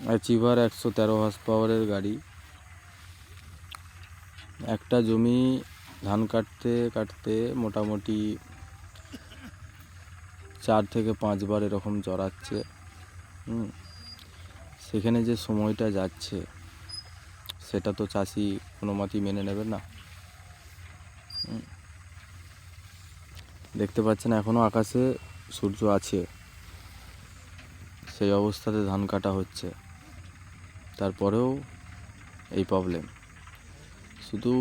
Achiever 113 horse পাওয়ারের গাড়ি। একটা জমি ধান কাটতে কাটতে মোটামুটি 4 থেকে 5 বার এরকম জড়াচ্ছে। সেখানে যে সময়টা যাচ্ছে সেটা তো চাষি কোনো মতেই মেনে নেবে না। দেখতে পাচ্ছেন এখনও আকাশে সূর্য আছে, সেই অবস্থাতে ধান কাটা হচ্ছে, তারপরেও এই প্রবলেম। শুধু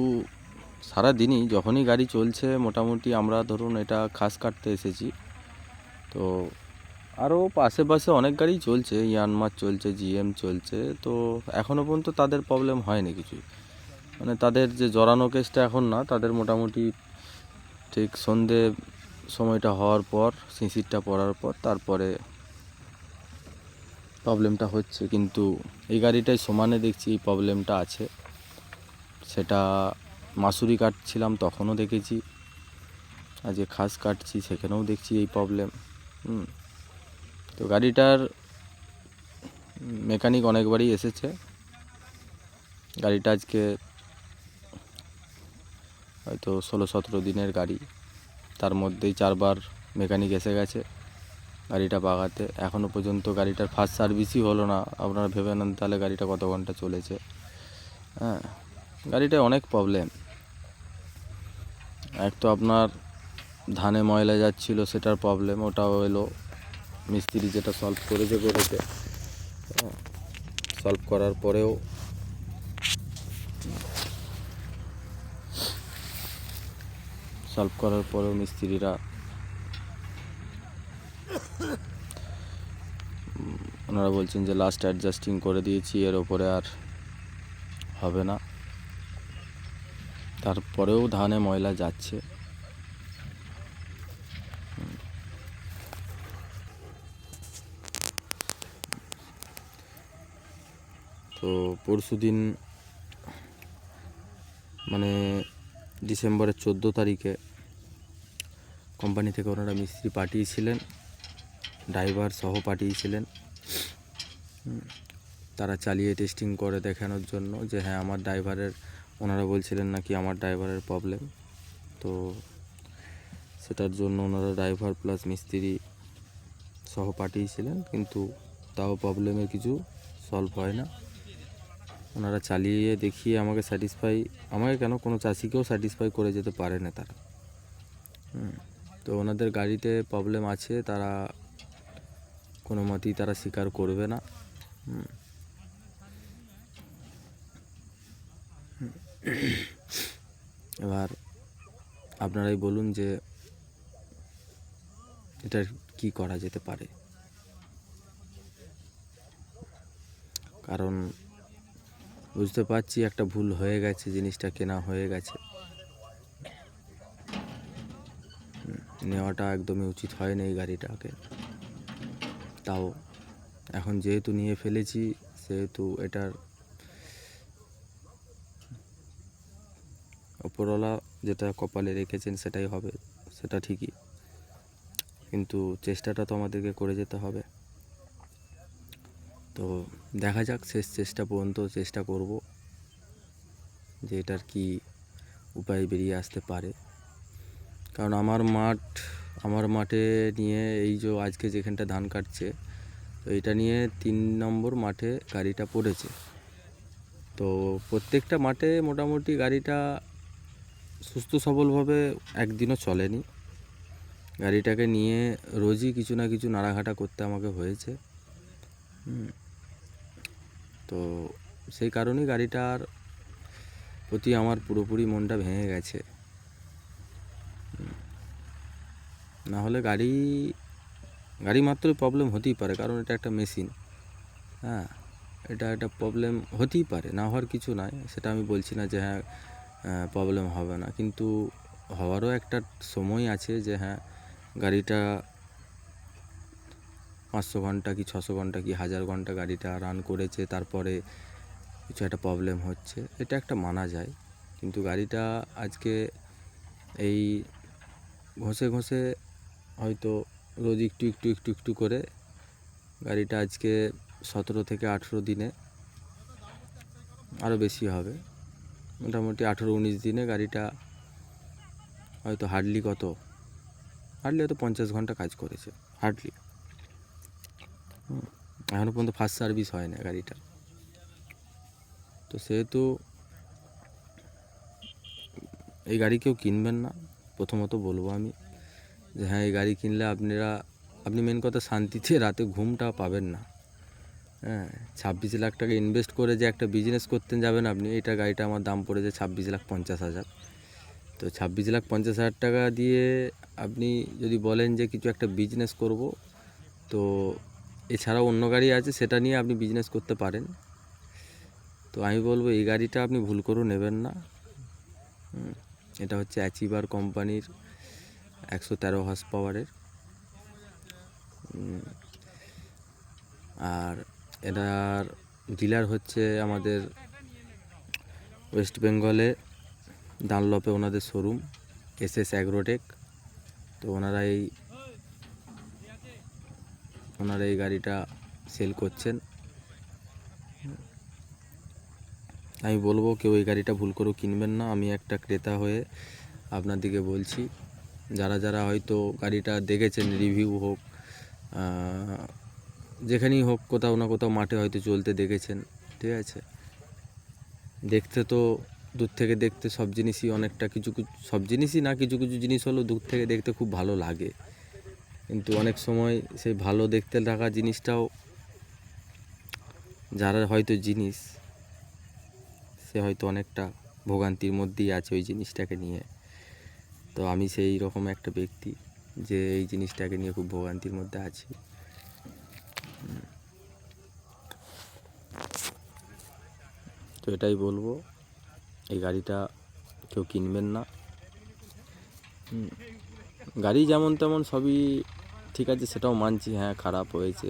সারা দিনই যখনই গাড়ি চলছে, মোটামুটি আমরা ধরুন এটা ঘাস কাটতে এসেছি, তো আরও আশেপাশে অনেক গাড়ি চলছে, ইয়ানমার চলছে, জিএম চলছে, তো এখনও পর্যন্ত তাদের প্রবলেম হয়নি কিছুই। মানে তাদের যে জড়ানো কেসটা এখন না, তাদের মোটামুটি ঠিক সন্ধে সময়টা হওয়ার পর, শিশিরটা পড়ার পর তারপরে প্রবলেমটা হচ্ছে। কিন্তু এই গাড়িটায় সমানে দেখছি এই প্রবলেমটা আছে। সেটা মাসুরি কাটছিলাম তখনও দেখেছি, আজ যে ঘাস কাটছি সেখানেও দেখছি এই প্রবলেম। তো গাড়িটার মেকানিক অনেকবারই এসেছে। গাড়িটা আজকে হয়তো 16-17 দিনের গাড়ি, তার মধ্যেই 4 বার মেকানিক এসে গেছে গাড়িটা বাগাতে। এখনও পর্যন্ত গাড়িটার ফার্স্ট সার্ভিসই হলো না। আপনারা ভেবে নেন তাহলে গাড়িটা কত ঘন্টা চলেছে। গাড়িটায় অনেক প্রবলেম। এক তো আপনার ধানে ময়লা যাচ্ছিল, সেটার প্রবলেম, ওটাও এলো। মিস্ত্রি যেটা সলভ করেছে সলভ করার পরেও মিস্ত্রিরা ওনারা বলছেন যে লাস্ট অ্যাডজাস্টিং করে দিয়েছি, এর ওপরে আর হবে না। তারপরেও ধানে ময়লা যাচ্ছে। তো পরশুদিন মানে ডিসেম্বরের 14 তারিখে কোম্পানি থেকে ওনারা মিস্ত্রি পাঠিয়েছিলেন, ড্রাইভার সহ পাঠিয়েছিলেন। তারা চালিয়ে টেস্টিং করে দেখানোর জন্য যে হ্যাঁ আমার ড্রাইভারের, ওনারা বলছিলেন নাকি আমার ড্রাইভারের প্রবলেম। তো সেটার জন্য ওনারা ড্রাইভার প্লাস মিস্ত্রি সহ পাঠিয়েছিলেন, কিন্তু তাও প্রবলেমের কিছু সলভ হয় না। ওনারা চালিয়ে দেখিয়ে আমাকে কেন কোনো চাষিকেও স্যাটিসফাই করে যেতে পারে না তারা। তো ওনাদের গাড়িতে প্রবলেম আছে, তারা কোনো মতেই তারা স্বীকার করবে না। এবার আপনারাই বলুন যে এটার কি করা যেতে পারে। কারণ বুঝতে পারছি একটা ভুল হয়ে গেছে, জিনিসটা কেনা হয়ে গেছে, নেওয়াটা একদমই উচিত হয়নি এই গাড়িটাকে। তাও এখন যেহেতু নিয়ে ফেলেছি, সেহেতু এটার ওপরওয়ালা যেটা কপালে রেখেছেন সেটাই হবে, সেটা ঠিকই, কিন্তু চেষ্টাটা তো আমাদেরকে করে যেতে হবে। তো দেখা যাক, শেষ চেষ্টা পর্যন্ত চেষ্টা করব যে এটার কি উপায় বেরিয়ে আসতে পারে। কারণ আমার মাঠে নিয়ে এই যে আজকে যেখানটা ধান কাটছে, তো এটা নিয়ে 3 নম্বর মাঠে গাড়িটা পড়েছে। তো প্রত্যেকটা মাঠে মোটামুটি গাড়িটা সুস্থ সবলভাবে একদিনও চলেনি। গাড়িটাকে নিয়ে রোজই কিছু না কিছু নাড়াঘাটা করতে আমাকে হয়েছে। তো সেই কারণেই গাড়িটার প্রতি আমার পুরোপুরি মনটা ভেঙে গেছে। না হলে গাড়ি মাত্রই প্রবলেম হতেই পারে, কারণ এটা একটা মেশিন। এটা একটা প্রবলেম হতেই পারে, না হওয়ার কিছু নয়, সেটা আমি বলছি না যে হ্যাঁ প্রবলেম হবে না, কিন্তু হওয়ারও একটা সময় আছে যে হ্যাঁ গাড়িটা 500 ঘন্টা কি 600 ঘন্টা কি 1000 ঘন্টা গাড়িটা রান করেছে, তারপরে কিছু একটা প্রবলেম হচ্ছে, এটা একটা মানা যায়। কিন্তু গাড়িটা আজকে এই ঘষে হয়তো রোজ একটু করে গাড়িটা আজকে 17 থেকে 18 দিনে, আরও বেশি হবে, মোটামুটি 18-19 দিনে গাড়িটা হয়তো হার্ডলি হয়তো 50 ঘন্টা কাজ করেছে হার্ডলি। এখনও পর্যন্ত ফার্স্ট সার্ভিস হয় না গাড়িটা। তো সেহেতু এই গাড়ি কেউ কিনবেন না। প্রথমত বলবো আমি যে হ্যাঁ, এই গাড়ি কিনলে আপনি মেন কথা শান্তিতে রাতে ঘুমটা পাবেন না। হ্যাঁ, 26 লাখ টাকা ইনভেস্ট করে যে একটা বিজনেস করতে যাবেন আপনি, গাড়িটা আমার দাম পড়েছে 26,50,000। তো 26,50,000 টাকা দিয়ে আপনি যদি বলেন যে কিছু একটা বিজনেস করব, তো এছাড়াও অন্য গাড়ি আছে, সেটা নিয়ে আপনি বিজনেস করতে পারেন। তো আমি বলবো এই গাড়িটা আপনি ভুল করেও নেবেন না। এটা হচ্ছে অ্যাচিভার কোম্পানির 113 হর্স পাওয়ারের, আর এটার ডিলার হচ্ছে আমাদের ওয়েস্ট বেঙ্গলে ডানলপে ওনাদের শোরুম SS অ্যাগ্রোটেক। তো ওনারা এই গাড়িটা সেল করছেন। আমি বলবো কেউ এই গাড়িটা ভুল করেও কিনবেন না। আমি একটা ক্রেতা হয়ে আপনাদেরকে বলছি, যারা হয়তো গাড়িটা দেখেছেন, রিভিউ হোক, যেখানেই হোক, কোথাও না কোথাও মাঠে হয়তো চলতে দেখেছেন, ঠিক আছে। দেখতে তো দূর থেকে দেখতে সব জিনিসই অনেকটা, কিছু সব জিনিসই না, কিছু জিনিস হলেও দূর থেকে দেখতে খুব ভালো লাগে, কিন্তু অনেক সময় সেই ভালো দেখতে থাকা জিনিসটাও যারা হয়তো জিনিস, সে হয়তো অনেকটা ভোগান্তির মধ্যেই আছে ওই জিনিসটাকে নিয়ে। তো আমি সেই রকম একটা ব্যক্তি যে এই জিনিসটাকে নিয়ে খুব ভোগান্তির মধ্যে আছি। তো এটাই বলবো, এই গাড়িটা কেউ কিনবেন না। গাড়ি যেমন তেমন সবই ঠিক আছে, সেটাও মানছি, হ্যাঁ খারাপ হয়েছে।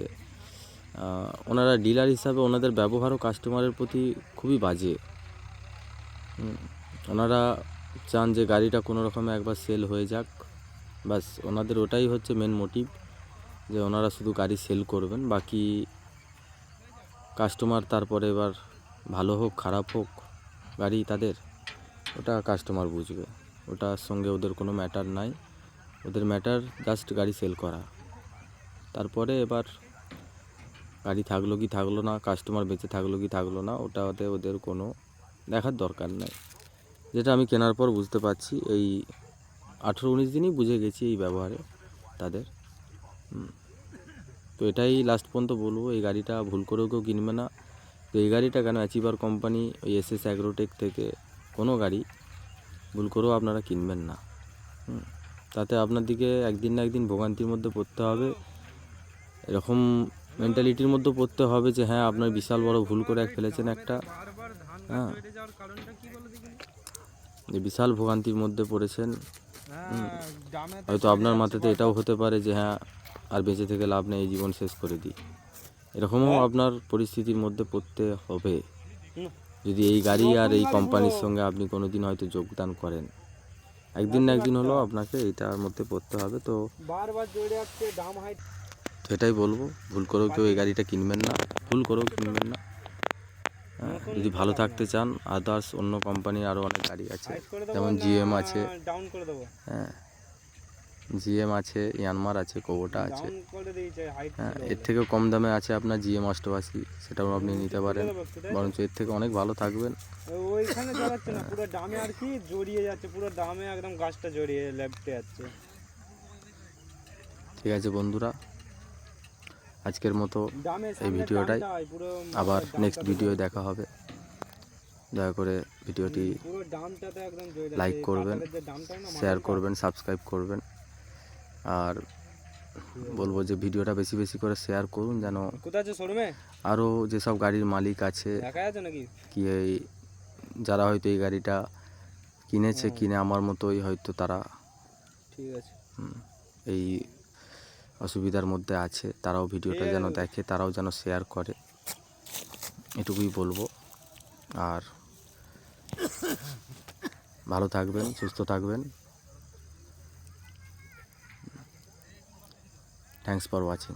ওনারা ডিলার হিসাবে ওনাদের ব্যবহারও কাস্টমারের প্রতি খুবই বাজে। ওনারা চান যে গাড়িটা কোনো রকমে একবার সেল হয়ে যাক, বাস ওনাদের ওটাই হচ্ছে মেন মোটিভ, যে ওনারা শুধু গাড়ি সেল করবেন, বাকি কাস্টমার তারপরে এবার ভালো হোক খারাপ হোক গাড়ি তাদের, ওটা কাস্টমার বুঝবে, ওটার সঙ্গে ওদের কোনো ম্যাটার নাই। ওদের ম্যাটার জাস্ট গাড়ি সেল করা। তারপরে এবার গাড়ি থাকলো কি থাকলো না, কাস্টমার বেঁচে থাকলো কি থাকলো না, ওটাতে ওদের কোনো দেখার দরকার নাই। যেটা আমি কেনার পর বুঝতে পারছি, এই 18-19 দিনই বুঝে গেছি এই ব্যবহারে তাদের। তো এটাই লাস্ট পর্যন্ত বলবো, এই গাড়িটা ভুল করেও কেউ কিনবে না। তো এই গাড়িটা কেন, অ্যাচিভার কোম্পানি ওই SS অ্যাগ্রোটেক থেকে কোনো গাড়ি ভুল করেও আপনারা কিনবেন না। তাতে আপনাদেরকে একদিন না একদিন ভোগান্তির মধ্যে পড়তে হবে, এরকম মেন্টালিটির মধ্যে পড়তে হবে যে হ্যাঁ আপনার বিশাল বড় ভুল করে ফেলেছেন একটা, হ্যাঁ যে বিশাল ভোগান্তির মধ্যে পড়েছেন। হয়তো আপনার মাথাতে এটাও হতে পারে যে হ্যাঁ আর বেঁচে থেকে লাভ নেই, এই জীবন শেষ করে দিই, এরকমও আপনার পরিস্থিতির মধ্যে পড়তে হবে যদি এই গাড়ি আর এই কোম্পানির সঙ্গে আপনি কোনো দিন হয়তো যোগদান করেন। একদিন না একদিন হলেও আপনাকে এইটার মধ্যে পড়তে হবে। তো এটাই বলবো, ভুল করেও কেউ এই গাড়িটা কিনবেন না, ভুল করেও কিনবেন না। যদি ভালো থাকতে চান, আদার্স অন্য কোম্পানির আরও অনেক গাড়ি আছে, যেমন GM আছে, হ্যাঁ GM আছে, ইয়ানমার আছে, কোবোটা আছে, হ্যাঁ এর থেকে কম দামে আছে আপনার GM 88, সেটাও আপনি নিতে পারেন, বরঞ্চ এর থেকে অনেক ভালো থাকবেন। ওইখানে জ্বালাচ্ছে না, পুরো ডামে আর কি জড়িয়ে যাচ্ছে, পুরো ডামে একদম গাছটা জড়িয়ে লেপটে যাচ্ছে। ঠিক আছে বন্ধুরা, আজকের মতো এই ভিডিওটাই, আবার নেক্সট ভিডিও দেখা হবে। দয়া করে ভিডিওটি লাইক করবেন, শেয়ার করবেন, সাবস্ক্রাইব করবেন, আর বলবো যে ভিডিওটা বেশি বেশি করে শেয়ার করুন, যেন আরও যেসব গাড়ির মালিক আছে কি এই যারা হয়তো এই গাড়িটা কিনেছে, কিনে আমার মতোই হয়তো তারা ঠিক আছে এই অসুবিধার মধ্যে আছে, তারাও ভিডিওটা যেন দেখে, তারাও যেন শেয়ার করে, এটুকুই বলবো। আর ভালো থাকবেন, সুস্থ থাকবেন। Thanks for watching.